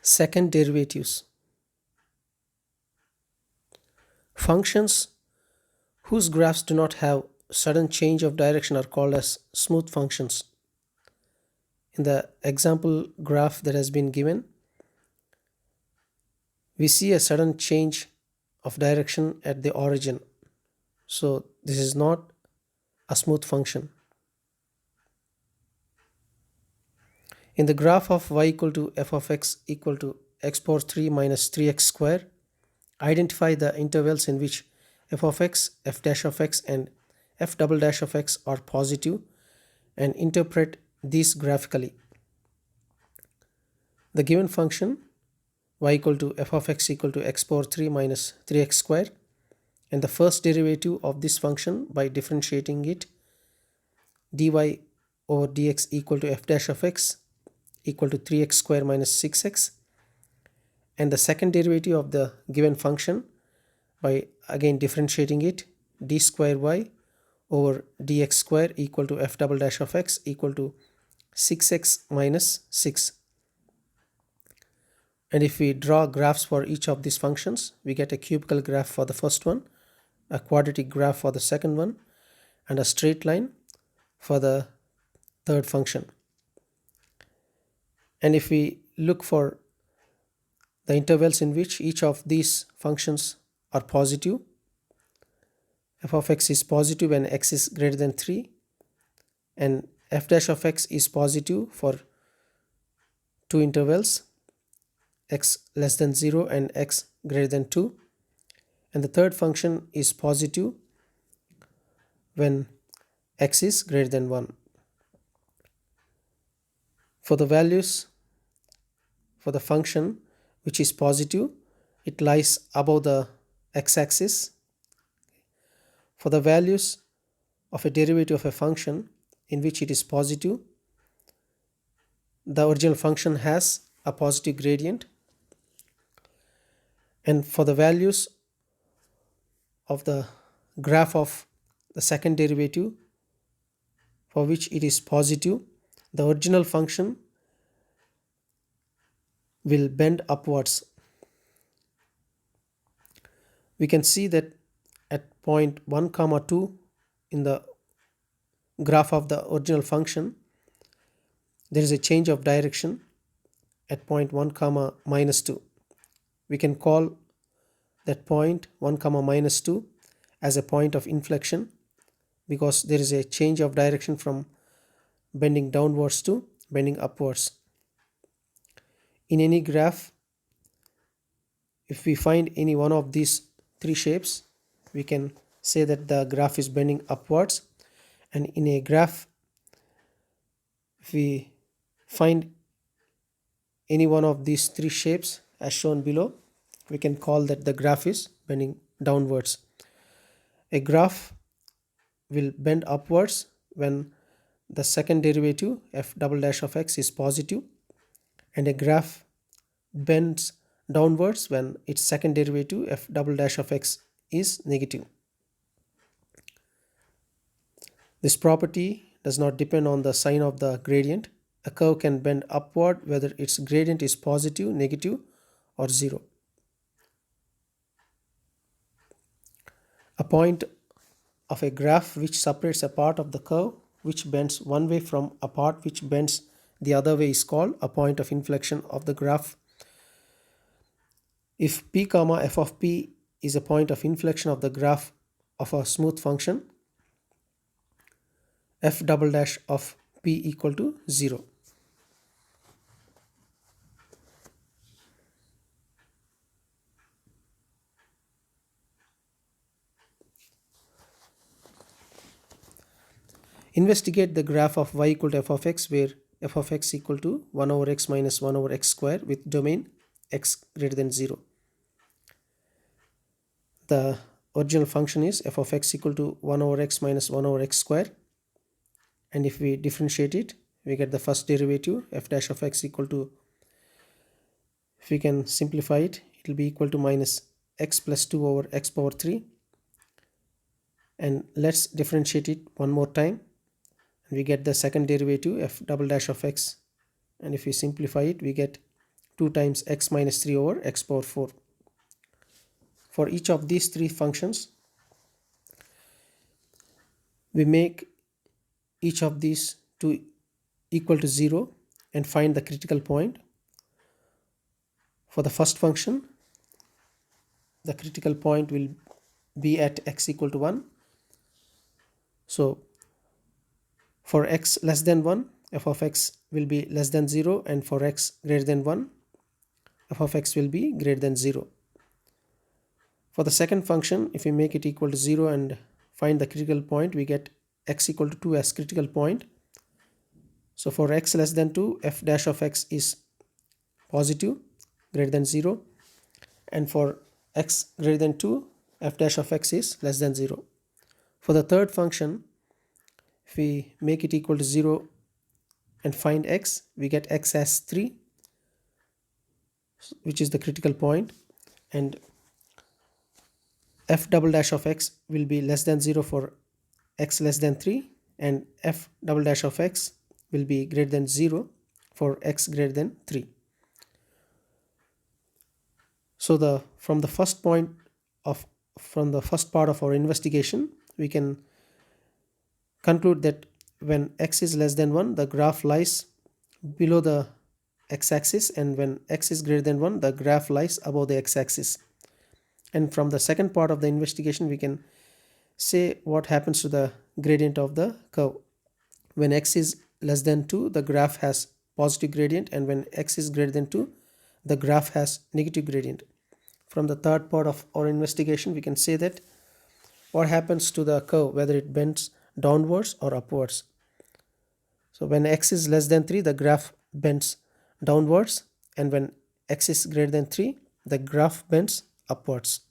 Second derivatives. Functions whose graphs do not have sudden change of direction are called as smooth functions. In the example graph that has been given, we see a sudden change of direction at the origin. So this is not a smooth function. In the graph of y equal to f of x equal to x power 3 minus 3x square, identify the intervals in which f of x, f dash of x, and f double dash of x are positive and interpret these graphically. The given function y equal to f of x equal to x power 3 minus 3x square, and the first derivative of this function by differentiating it, dy over dx equal to f dash of x equal to 3x square minus 6x, and the second derivative of the given function by again differentiating it, d square y over dx square equal to f double dash of x equal to 6x minus 6. And if we draw graphs for each of these functions, we get a cubical graph for the first one, a quadratic graph for the second one, and a straight line for the third function. And if we look for the intervals in which each of these functions are positive, f of x is positive when x is greater than 3, and f dash of x is positive for two intervals, x less than 0 and x greater than 2, and the third function is positive when x is greater than 1. For the values for the function which is positive, it lies above the x-axis. For the values of a derivative of a function in which it is positive, the original function has a positive gradient, and for the values of the graph of the second derivative for which it is positive, the original function will bend upwards. We can see that at point 1 comma 2 in the graph of the original function, there is a change of direction at point 1 comma minus 2. We can call that point 1 comma minus 2 as a point of inflection, because there is a change of direction from bending downwards to bending upwards. In any graph, if we find any one of these three shapes, we can say that the graph is bending upwards. And in a graph, if we find any one of these three shapes as shown below, we can call that the graph is bending downwards. A graph will bend upwards when the second derivative f double dash of x is positive, and a graph bends downwards when its second derivative f double dash of x is negative. This property does not depend on the sign of the gradient. A curve can bend upward whether its gradient is positive, negative, or 0. A point of a graph which separates a part of the curve which bends one way from a part which bends the other way is called a point of inflection of the graph. If p comma f of p is a point of inflection of the graph of a smooth function, f double dash of p equal to 0. Investigate the graph of y equal to f of x where f of x equal to 1 over x minus 1 over x square with domain x greater than 0. The original function is f of x equal to 1 over x minus 1 over x square, and if we differentiate it, we get the first derivative f dash of x equal to, if we can simplify it, it will be equal to minus x plus 2 over x power 3. And let's differentiate it one more time, and we get the second derivative f double dash of x, and if we simplify it, we get 2 times x minus 3 over x power 4. For each of these three functions, we make each of these to equal to 0 and find the critical point. For the first function, the critical point will be at x equal to 1. So for x less than 1, f of x will be less than 0, and for x greater than 1, f of x will be greater than 0. For the second function, if we make it equal to 0 and find the critical point, we get x equal to 2 as critical point. So for x less than 2, f dash of x is positive, greater than 0, and for x greater than 2, f dash of x is less than 0. For the third function, if we make it equal to 0 and find x, we get x as 3, which is the critical point, and f double dash of x will be less than 0 for x less than 3, and f double dash of x will be greater than 0 for x greater than 3. So from the first part of our investigation, we can conclude that when x is less than 1, the graph lies below the x-axis, and when x is greater than 1, the graph lies above the x-axis. And from the second part of the investigation, we can say what happens to the gradient of the curve. When x is less than 2, the graph has positive gradient, and when x is greater than 2, the graph has negative gradient. From the third part of our investigation, we can say that what happens to the curve, whether it bends downwards or upwards. So when x is less than 3, the graph bends downwards, and when x is greater than 3, the graph bends upwards.